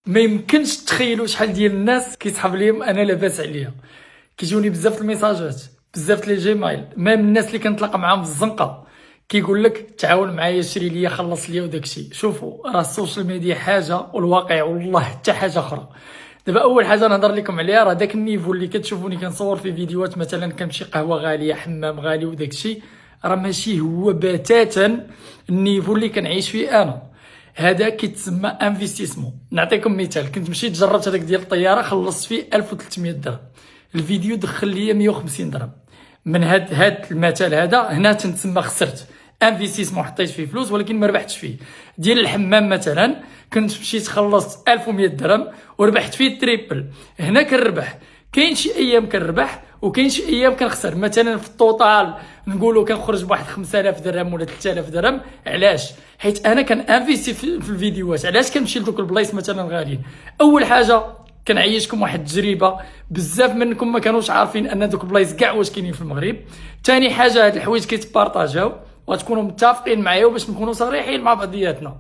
ما يمكنش تخيلوا شحال ديال الناس كيسحب ليهم انا لاباس عليا. كيجوني بزاف الميساجات، بزاف لي جيميل، ميم الناس اللي كنطلق معاهم في الزنقه كيقول لك تعاون معايا شري ليا خلص ليا وداكشي. شوفوا راه السوشيال ميديا حاجه والواقع والله حتى حاجه اخرى. دابا اول حاجه نهضر لكم عليها راه داك النيفو اللي كتشوفوني كنصور في فيديوهات مثلا كنمشي قهوه غاليه حمام غالي وداكشي، راه ماشي هو بتاتا النيفو اللي كنعيش فيه انا. هذا كيتسمى انفستيسمون. نعطيكم مثال، كنت مشيت جربت هذاك ديال الطياره خلصت فيه 1300 درهم، الفيديو دخل ليا 150 درهم. من هاد المثال هذا هنا تنتسمى خسرت انفستيسمون، حطيت فيه فلوس ولكن ما ربحتش فيه. ديال الحمام مثلا كنت مشيت خلصت 1100 درهم وربحت فيه تريبل، هنا كنربح. كاين شي ايام كنربح وكاين شي ايام كنخسر. مثلا في التوتال نقولوا كنخرج بواحد 5000 درهم ولا 3000 درهم. علاش؟ حيت انا كنانفيستي في الفيديوهات. علاش كنمشي لدوك البلايص مثلا غاليين؟ اول حاجه كنعيشكم واحد التجربه، بزاف منكم ما كانوش عارفين ان دوك البلايص كاع واش كاينين في المغرب. ثاني حاجه هاد الحوايج كيتبارطاجاو وتكونوا متفقين معايا باش نكونوا صريحين مع بعضياتنا.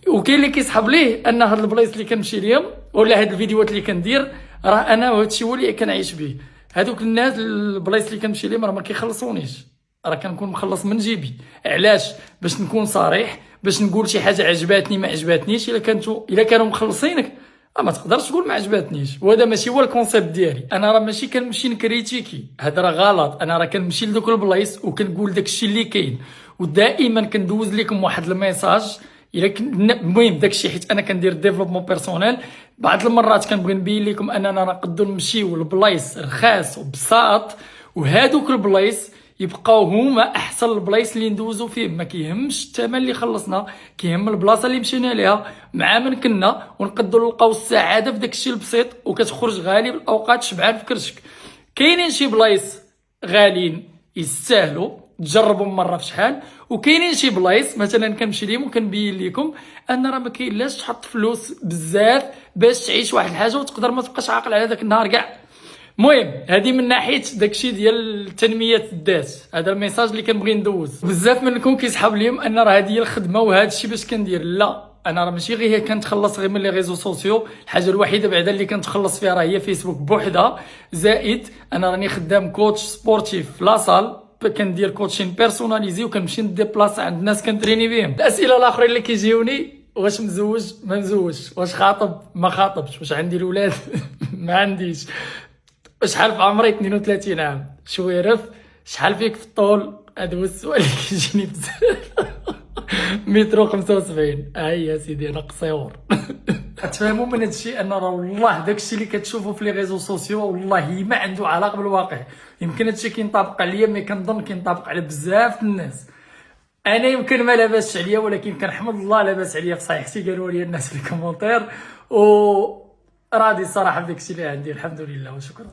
وكاين اللي كيسحب ليه ان هاد البلايص اللي كنمشي ليهم ولا هاد الفيديوهات اللي كندير راه انا وهادشي هو اللي كنعيش به. هادوك الناس البلايص اللي كنمشي ليهم راه ما كيخلصونيش، راه كنكون مخلص من جيبي. علاش؟ باش نكون صريح، باش نقول شي حاجه عجباتني ما عجباتنيش. الا كانوا مخلصينك ما تقدرش تقول ما عجباتنيش، وهذا ماشي هو الكونسيبت ديالي. انا راه ماشي كنمشي نكريتيكي، هذا راه غلط. انا راه كنمشي لدوك البلايص وكنقول داكشي اللي كاين، ودائما كندوز لكم واحد الميساج. المهم داكشي حيت انا كندير ديفلوبمون بيرسونيل. بعض المرات كنبغي نبين لكم اننا نقدروا نمشيو لبلايص رخاص وبساط، وهادوك البلايص يبقاو هما احسن البلايص اللي ندوزو فيه. ما كيهمش الثمن اللي خلصنا، كيهم البلاصه اللي مشينا ليها مع من كنا، ونقدروا نلقاو السعاده في داكشي البسيط وكتخرج غالي بالاوقات شبعان في كرشك. كاينين شي بلايص غاليين يستاهلوا تجربوا مره في شحال، وكاينين شي بلايص مثلا كنمشي ليهم وكنبين لكم ان راه ما كاينلاش تحط فلوس بزاف باش تعيش واحد الحاجه وتقدر ما تبقاش عاقل على داك النهار كاع. المهم هذه من ناحيه داكشي ديال تنميه الذات، هذا الميساج اللي كنبغي ندوز. بزاف منكم كيسحب ليهم ان راه هذه هي الخدمه وهذا الشيء باش كندير. لا، انا راه ماشي غير كنتخلص غير من لي ريزو سوسيو. الحاجه الوحيده بعدا اللي كنتخلص فيها راه هي فيسبوك بوحدها، زائد انا راني خدام كوتش سبورتيف في لاصال، كندير كوتشين بيرسوناليزي وكنمشي نديبلاصي عند الناس كنتريني بهم. الاسئله الاخرين اللي كيجيوني: واش مزوج ما مزوجش، واش خاطب ما خاطبش، واش عندي الاولاد ما عنديش، شحال في عمري 32 عام، شويرف، شحال فيك في الطول. هذا هو السؤال اللي كيجيني بزاف. مترو 75. هاي يا سيدي انا قصيور. تفهموا من هادشي ان راه والله داكشي اللي كتشوفوا في لي ريزو سوسيو والله ما عنده علاقه بالواقع. يمكن هادشي كينطبق عليا، مي كنظن كينطبق على بزاف الناس. انا يمكن ما لاباس عليا، ولكن كنحمد الله لاباس عليا في صحيحتي. قالوا لي الناس في الكومونتير، و راضي الصراحه بداكشي اللي عندي. الحمد لله وشكرا.